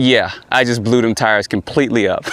Yeah, I just blew them tires completely up.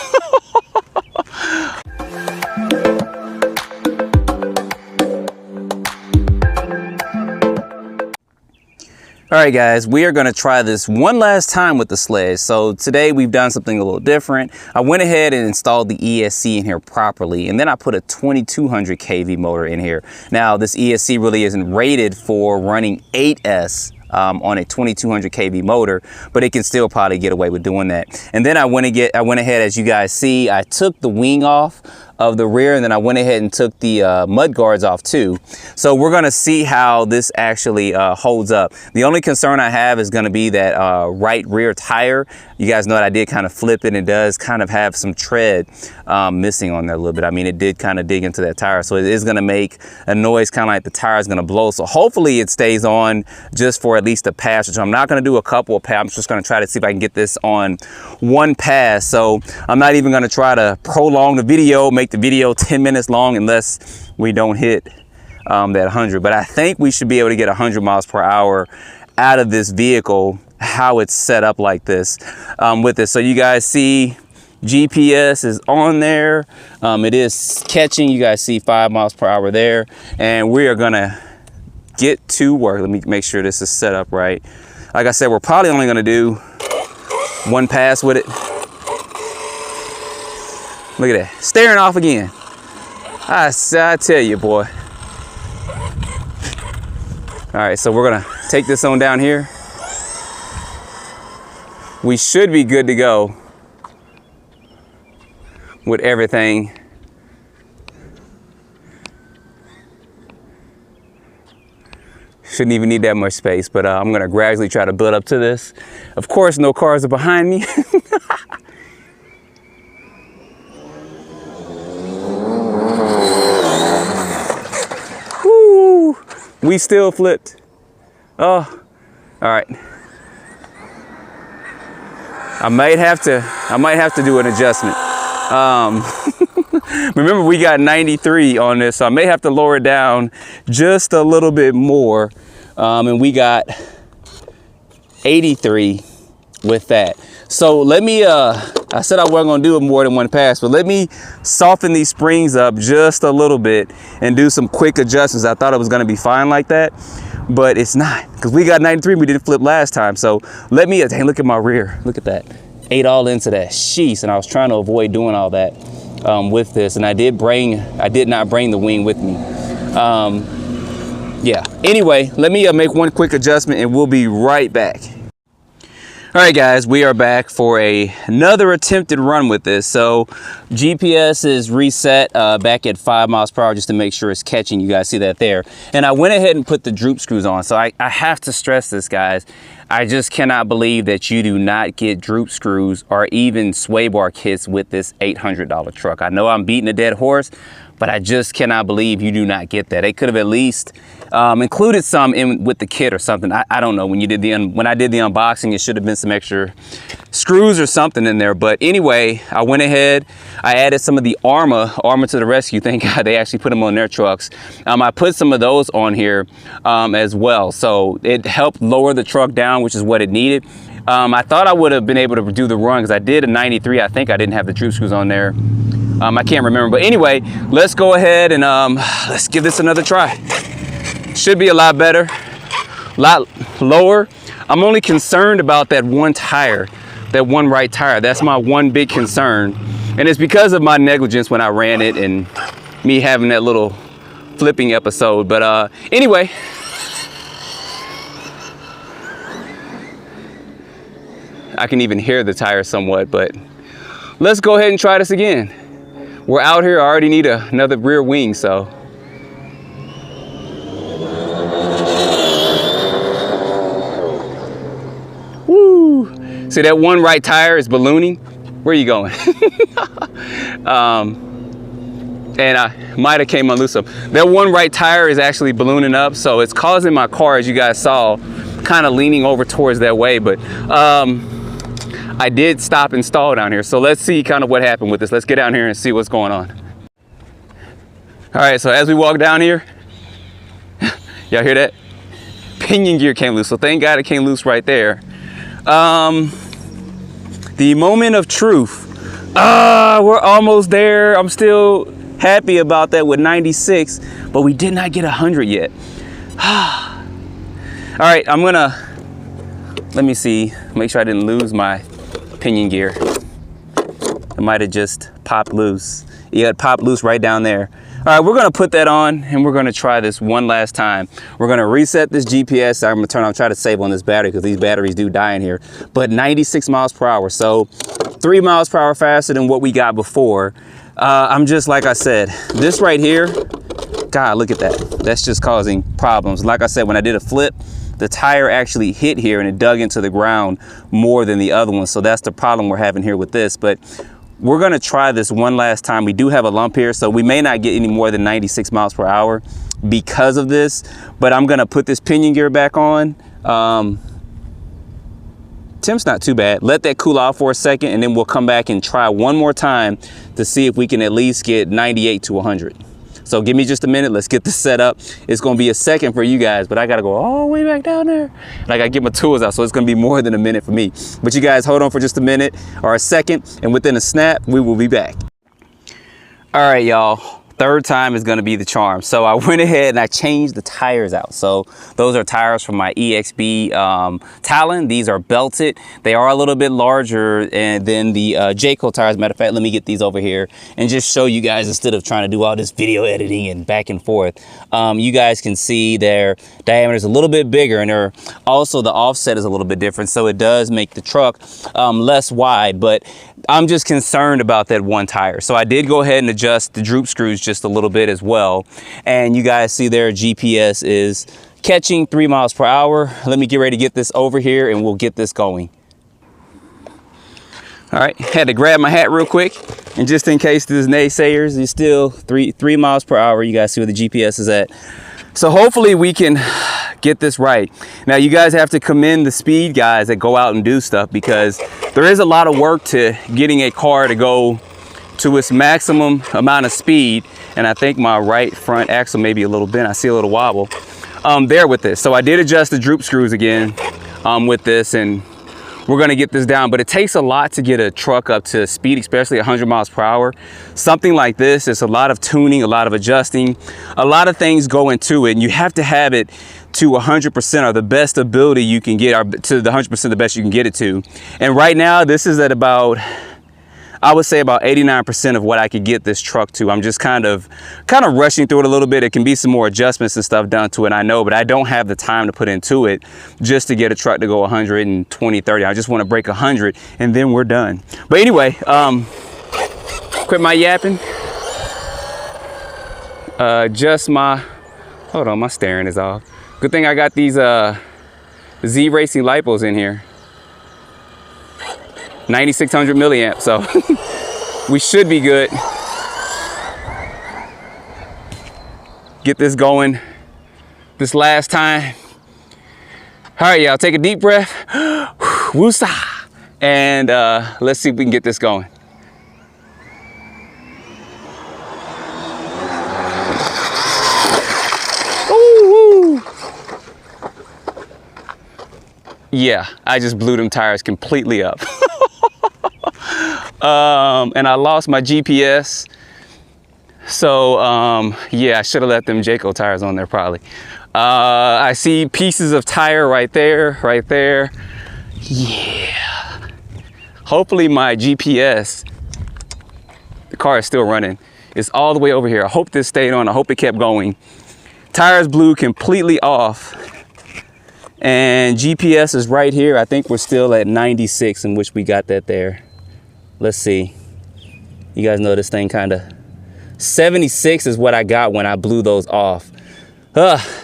All right, guys, we are gonna try this one last time with the Sledge. So today we've done something a little different. I went ahead and installed the ESC in here properly, and then I put a 2200 kV motor in here. Now, this ESC really isn't rated for running 8S on a 2200 kV motor, but it can still probably get away with doing that. And then I went ahead, as you guys see, I took the wing off of the rear, and then I went ahead and took the mud guards off too. So we're gonna see how this actually holds up. The only concern I have is gonna be that right rear tire. You guys know that I did kind of flip it, and it does kind of have some tread missing on there a little bit. I mean, it did kind of dig into that tire, so it is gonna make a noise kind of like the tire is gonna blow. So hopefully it stays on just for at least a pass. So I'm not gonna do a couple of passes. I'm just gonna try to see if I can get this on one pass. So I'm not even gonna try to prolong the video, make the video 10 minutes long, unless we don't hit that 100. But I think we should be able to get 100 miles per hour out of this vehicle, how it's set up like this with this. So you guys see GPS is on there. It is catching. You guys see 5 miles per hour there, and we are gonna get to work. Let me make sure this is set up right. Like I said, we're probably only gonna do one pass with it. Look at that, staring off again. I tell you, boy. All right, so we're gonna take this on down here. We should be good to go with everything. Shouldn't even need that much space, but I'm gonna gradually try to build up to this. Of course, no cars are behind me. We still flipped. Oh, all right. I might have to do an adjustment. Remember, we got 93 on this, so I may have to lower it down just a little bit more. And we got 83 with that. So let me, I said I wasn't gonna do it more than one pass, but let me soften these springs up just a little bit and do some quick adjustments. I thought it was gonna be fine like that, but it's not, because we got 93, we didn't flip last time. So let me, dang, look at my rear, look at that. Ate all into that, sheesh, and I was trying to avoid doing all that with this, and I did not bring the wing with me. Yeah, anyway, let me make one quick adjustment and we'll be right back. All right, guys, we are back for another attempted run with this. So GPS is reset back at 5 miles per hour just to make sure it's catching. You guys see that there. And I went ahead and put the droop screws on. So I have to stress this, guys. I just cannot believe that you do not get droop screws or even sway bar kits with this $800 truck. I know I'm beating a dead horse, but I just cannot believe you do not get that. They could have at least included some in with the kit or something. I don't know. When I did the unboxing, it should have been some extra screws or something in there. But anyway, I went ahead, I added some of the armor to the rescue. Thank God they actually put them on their trucks. I put some of those on here as well. So it helped lower the truck down, which is what it needed. I thought I would have been able to do the run because I did a 93. I think I didn't have the droop screws on there. I can't remember, but anyway, let's go ahead and let's give this another try. Should be a lot better, a lot lower. I'm only concerned about that one tire, that one right tire. That's my one big concern. And it's because of my negligence when I ran it and me having that little flipping episode. But anyway, I can even hear the tire somewhat, but let's go ahead and try this again. We're out here, I already need another rear wing, so. Woo! See, that one right tire is ballooning. Where are you going? And I might have came unloose. That one right tire is actually ballooning up, so it's causing my car, as you guys saw, kind of leaning over towards that way, but I did stop and stall down here. So let's see kind of what happened with this. Let's get down here and see what's going on. All right, so as we walk down here, y'all hear that? Pinion gear came loose. So thank God it came loose right there. The moment of truth. We're almost there. I'm still happy about that with 96, but we did not get 100 yet. All right, I'm gonna, let me see, make sure I didn't lose my pinion gear. It might have just popped loose. Yeah, it popped loose right down there. All right, we're gonna put that on and we're gonna try this one last time. We're gonna reset this GPS. I'm gonna turn on, try to save on this battery because these batteries do die in here. But 96 miles per hour, so 3 miles per hour faster than what we got before. I'm just, like I said, this right here, God, look at that. That's just causing problems. Like I said, when I did a flip, the tire actually hit here and it dug into the ground more than the other one. So that's the problem we're having here with this. But we're gonna try this one last time. We do have a lump here, so we may not get any more than 96 miles per hour because of this, but I'm gonna put this pinion gear back on. Temp's not too bad. Let that cool off for a second and then we'll come back and try one more time to see if we can at least get 98 to 100. So give me just a minute, let's get this set up. It's gonna be a second for you guys, but I gotta go all the way back down there. And I gotta get my tools out, so it's gonna be more than a minute for me. But you guys hold on for just a minute or a second, and within a snap, we will be back. All right, y'all. Third time is gonna be the charm. So I went ahead and I changed the tires out. So those are tires from my EXB Talon. These are belted. They are a little bit larger than the Jayco tires. Matter of fact, let me get these over here and just show you guys instead of trying to do all this video editing and back and forth. You guys can see their diameter is a little bit bigger and they're also the offset is a little bit different. So it does make the truck less wide, but I'm just concerned about that one tire. So I did go ahead and adjust the droop screws just a little bit as well. And you guys see their GPS is catching 3 miles per hour. Let me get ready to get this over here and we'll get this going. All right, had to grab my hat real quick. And just in case there's naysayers, it's still three miles per hour. You guys see where the GPS is at. So hopefully we can get this right. Now you guys have to commend the speed guys that go out and do stuff because there is a lot of work to getting a car to go to its maximum amount of speed. And I think my right front axle may be a little bent. I see a little wobble there with this. So I did adjust the droop screws again with this, and we're gonna get this down. But it takes a lot to get a truck up to speed, especially 100 miles per hour. Something like this, it's a lot of tuning, a lot of adjusting, a lot of things go into it, and you have to have it to 100% or the best ability you can get, or to the 100% the best you can get it to. And right now, this is at about, I would say about 89% of what I could get this truck to. I'm just kind of rushing through it a little bit. It can be some more adjustments and stuff done to it, I know, but I don't have the time to put into it just to get a truck to go 120, 30. I just want to break 100 and then we're done. But anyway, quit my yapping. Just my, hold on, my steering is off. Good thing I got these Z Racing lipos in here. 9600 milliamps, so we should be good. Get this going this last time. All right, y'all, take a deep breath. Woosah. And let's see if we can get this going. Ooh, woo. Yeah, I just blew them tires completely up. And I lost my GPS. So yeah, I should have left them Jayco tires on there probably. I see pieces of tire right there. Yeah. Hopefully my GPS, the car is still running. It's all the way over here. I hope this stayed on. I hope it kept going. Tires blew completely off. And GPS is right here. I think we're still at 96, in which we got that there. Let's see. You guys know this thing kind of, 76 is what I got when I blew those off.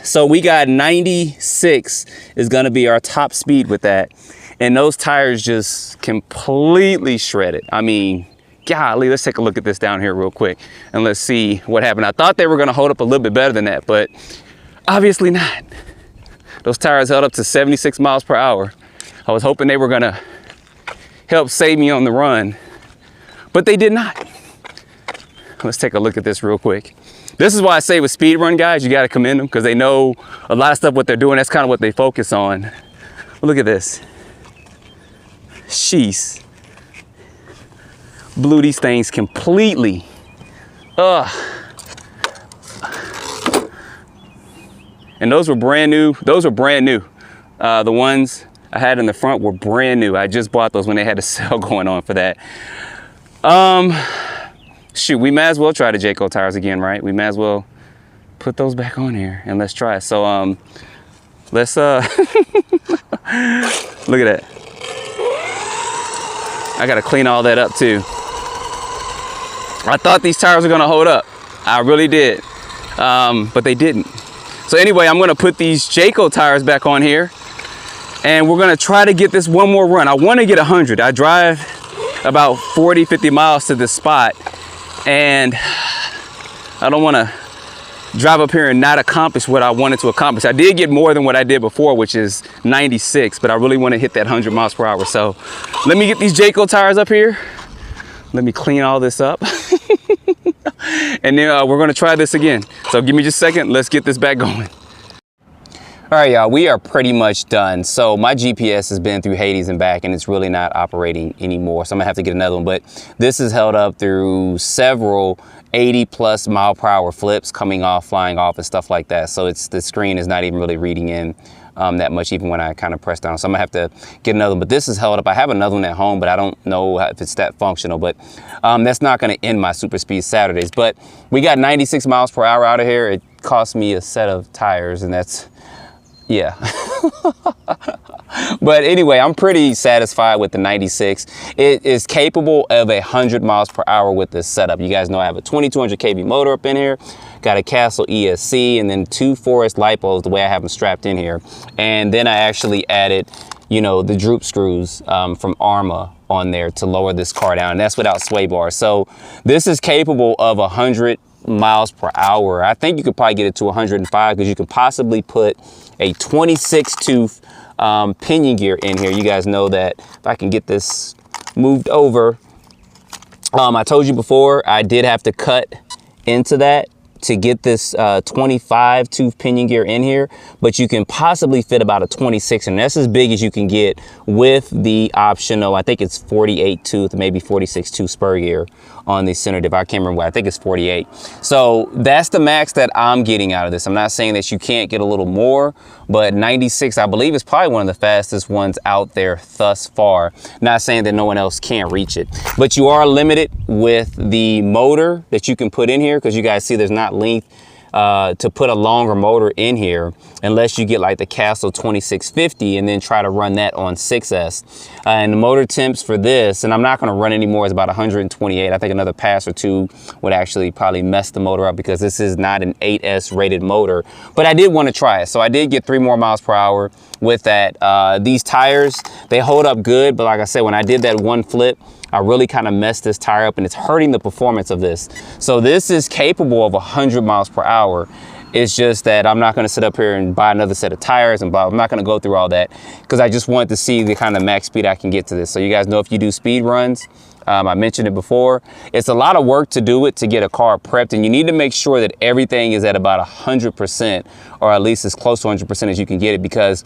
So we got 96 is gonna be our top speed with that. And those tires just completely shredded. I mean, golly, let's take a look at this down here real quick and let's see what happened. I thought they were gonna hold up a little bit better than that, but obviously not. Those tires held up to 76 miles per hour. I was hoping they were gonna help save me on the run, but they did not. Let's take a look at this real quick. This is why I say with speed run guys, you gotta commend them because they know a lot of stuff what they're doing. That's kind of what they focus on. Look at this. Sheesh. blew these things completely. Ugh. And those were brand new. Those were brand new. The ones I had in the front were brand new. I just bought those when they had a sale going on for that. Shoot, we might as well try the Jayco tires again, right? We might as well put those back on here and let's try it. So let's look at that. I gotta clean all that up too. I thought these tires were gonna hold up. I really did, but they didn't. So anyway, I'm gonna put these Jayco tires back on here and we're gonna try to get this one more run. I wanna get 100. I drive about 40, 50 miles to this spot and I don't wanna drive up here and not accomplish what I wanted to accomplish. I did get more than what I did before, which is 96, but I really wanna hit that 100 miles per hour. So let me get these Jayco tires up here. Let me clean all this up. And then we're gonna try this again. So give me just a second, let's get this back going. All right, y'all, we are pretty much done. So my GPS has been through Hades and back and it's really not operating anymore. So I'm gonna have to get another one, but this is held up through several 80+ mile per hour flips coming off, flying off and stuff like that. So the screen is not even really reading in that much even when I kind of press down. So I'm gonna have to get another one, but this is held up. I have another one at home, but I don't know if it's that functional, but that's not gonna end my super speed Saturdays. But we got 96 miles per hour out of here. It cost me a set of tires and that's, yeah. But anyway, I'm pretty satisfied with the 96. It is capable of 100 miles per hour with this setup. You guys know I have a 2200 kV motor up in here, got a Castle ESC, and then 2 Forest lipos the way I have them strapped in here. And then I actually added, you know, the droop screws from Arma on there to lower this car down. And that's without sway bars. So this is capable of 100 miles per hour. I think you could probably get it to 105 because you could possibly put a 26 tooth pinion gear in here. You guys know that if I can get this moved over, I told you before I did have to cut into that to get this 25 tooth pinion gear in here, but you can possibly fit about a 26, and that's as big as you can get with the optional, I think it's 48 tooth, maybe 46 tooth spur gear on the center diff. I can't remember what, I think it's 48. So that's the max that I'm getting out of this. I'm not saying that you can't get a little more, but 96, I believe, is probably one of the fastest ones out there thus far. Not saying that no one else can't reach it, but you are limited with the motor that you can put in here, because you guys see there's not length to put a longer motor in here unless you get like the Castle 2650 and then try to run that on 6S. And the motor temps for this, and I'm not going to run anymore, is about 128. I think another pass or two would actually probably mess the motor up because this is not an 8S rated motor, but I did want to try it. So I did get 3 more miles per hour with that. These tires, they hold up good, but like I said, when I did that one flip, I really kind of messed this tire up and it's hurting the performance of this. So this is capable of 100 miles per hour. It's just that I'm not going to sit up here and buy another set of tires and blah. I'm not going to go through all that because I just wanted to see the kind of max speed I can get to this. So you guys know if you do speed runs, I mentioned it before, it's a lot of work to do it to get a car prepped, and you need to make sure that everything is at about 100%, or at least as close to 100% as you can get it, because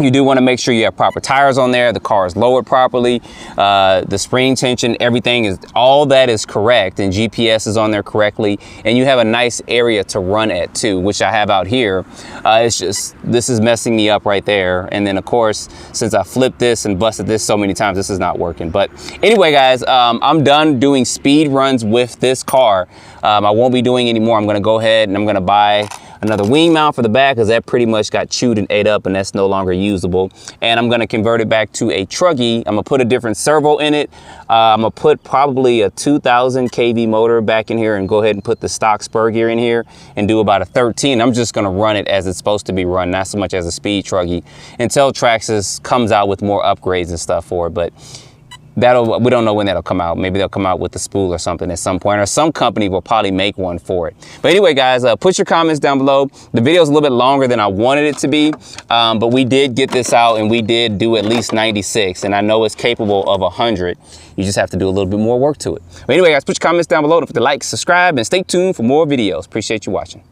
you do want to make sure you have proper tires on there, the car is lowered properly, the spring tension, everything is, all that is correct, and GPS is on there correctly, and you have a nice area to run at too, which I have out here. It's just, this is messing me up right there. And then of course, since I flipped this and busted this so many times, this is not working. But anyway, guys, I'm done doing speed runs with this car. I won't be doing any more. I'm gonna go ahead and I'm gonna buy another wing mount for the back, because that pretty much got chewed and ate up and that's no longer usable. And I'm gonna convert it back to a truggy. I'm gonna put a different servo in it. I'm gonna put probably a 2000 kV motor back in here and go ahead and put the stock spur gear in here and do about a 13. I'm just gonna run it as it's supposed to be run, not so much as a speed truggy, until Traxxas comes out with more upgrades and stuff for it. But we don't know when that'll come out. Maybe they'll come out with the spool or something at some point, or some company will probably make one for it. But anyway, guys, put your comments down below. The video is a little bit longer than I wanted it to be, but we did get this out and we did do at least 96, and I know it's capable of 100. You just have to do a little bit more work to it. But anyway, guys, put your comments down below. Don't forget to like, subscribe, and stay tuned for more videos. Appreciate you watching.